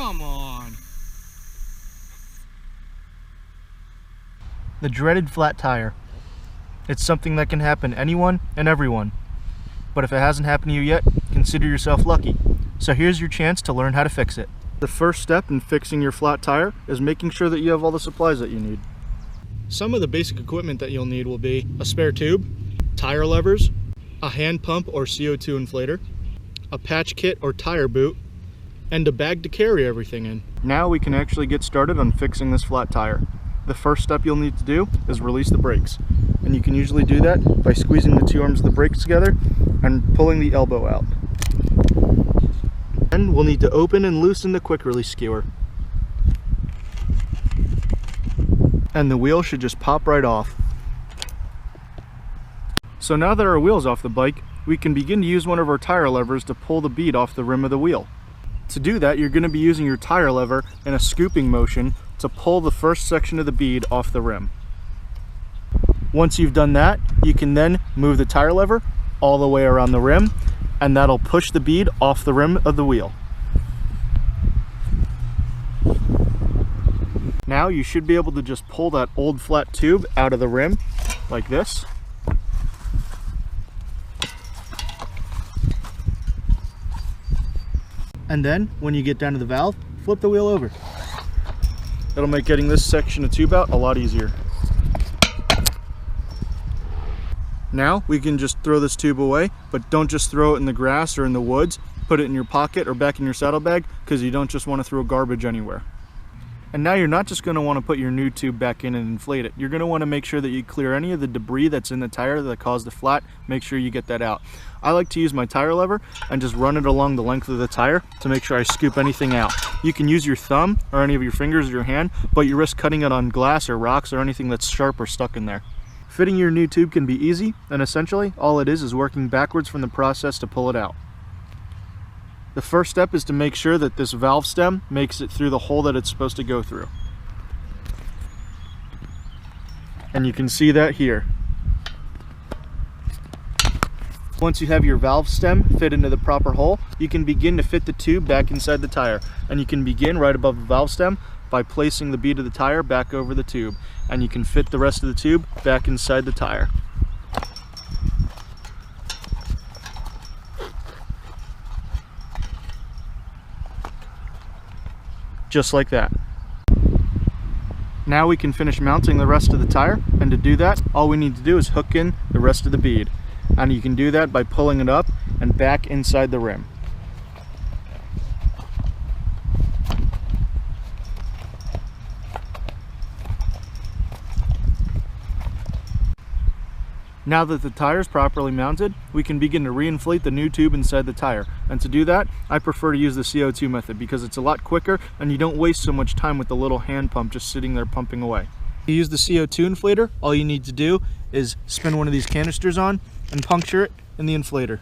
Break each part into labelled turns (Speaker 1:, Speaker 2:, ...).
Speaker 1: Come on.
Speaker 2: The dreaded flat tire. It's something that can happen to anyone and everyone. But if it hasn't happened to you yet, consider yourself lucky. So here's your chance to learn how to fix it. The first step in fixing your flat tire is making sure that you have all the supplies that you need. Some of the basic equipment that you'll need will be a spare tube, tire levers, a hand pump or CO2 inflator, a patch kit or tire boot, and a bag to carry everything in. Now we can actually get started on fixing this flat tire. The first step you'll need to do is release the brakes. And you can usually do that by squeezing the two arms of the brakes together and pulling the elbow out. Then we'll need to open and loosen the quick release skewer. And the wheel should just pop right off. So now that our wheel's off the bike, we can begin to use one of our tire levers to pull the bead off the rim of the wheel. To do that, you're going to be using your tire lever in a scooping motion to pull the first section of the bead off the rim. Once you've done that, you can then move the tire lever all the way around the rim, and that'll push the bead off the rim of the wheel. Now you should be able to just pull that old flat tube out of the rim like this. And then when you get down to the valve, flip the wheel over. That'll make getting this section of tube out a lot easier. Now we can just throw this tube away, but don't just throw it in the grass or in the woods. Put it in your pocket or back in your saddlebag, because you don't just want to throw garbage anywhere. And now you're not just going to want to put your new tube back in and inflate it. You're going to want to make sure that you clear any of the debris that's in the tire that caused the flat. Make sure you get that out. I like to use my tire lever and just run it along the length of the tire to make sure I scoop anything out. You can use your thumb or any of your fingers or your hand, but you risk cutting it on glass or rocks or anything that's sharp or stuck in there. Fitting your new tube can be easy, and essentially all it is working backwards from the process to pull it out. The first step is to make sure that this valve stem makes it through the hole that it's supposed to go through. And you can see that here. Once you have your valve stem fit into the proper hole, you can begin to fit the tube back inside the tire. And you can begin right above the valve stem by placing the bead of the tire back over the tube. And you can fit the rest of the tube back inside the tire. Just like that. Now we can finish mounting the rest of the tire, and to do that, all we need to do is hook in the rest of the bead. And you can do that by pulling it up and back inside the rim. Now that the tire is properly mounted, we can begin to reinflate the new tube inside the tire. And to do that, I prefer to use the CO2 method because it's a lot quicker and you don't waste so much time with the little hand pump just sitting there pumping away. To use the CO2 inflator, all you need to do is spin one of these canisters on and puncture it in the inflator.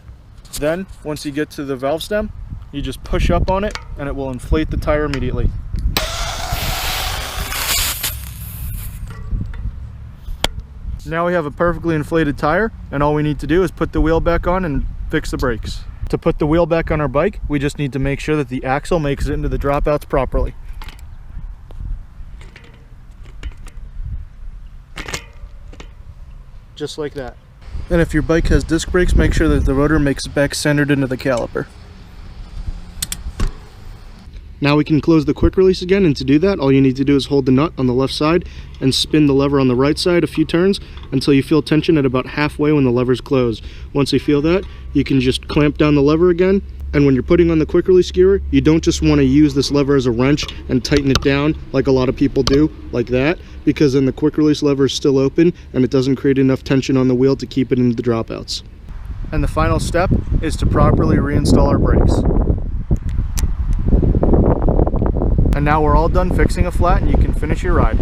Speaker 2: Then, once you get to the valve stem, you just push up on it and it will inflate the tire immediately. Now we have a perfectly inflated tire, and all we need to do is put the wheel back on and fix the brakes. To put the wheel back on our bike, we just need to make sure that the axle makes it into the dropouts properly. Just like that. And if your bike has disc brakes, make sure that the rotor makes it back centered into the caliper. Now we can close the quick release again, and to do that, all you need to do is hold the nut on the left side and spin the lever on the right side a few turns until you feel tension at about halfway when the lever's closed. Once you feel that, you can just clamp down the lever again, and when you're putting on the quick release skewer, you don't just want to use this lever as a wrench and tighten it down like a lot of people do, like that, because then the quick release lever is still open and it doesn't create enough tension on the wheel to keep it into the dropouts. And the final step is to properly reinstall our brakes. And now we're all done fixing a flat and you can finish your ride.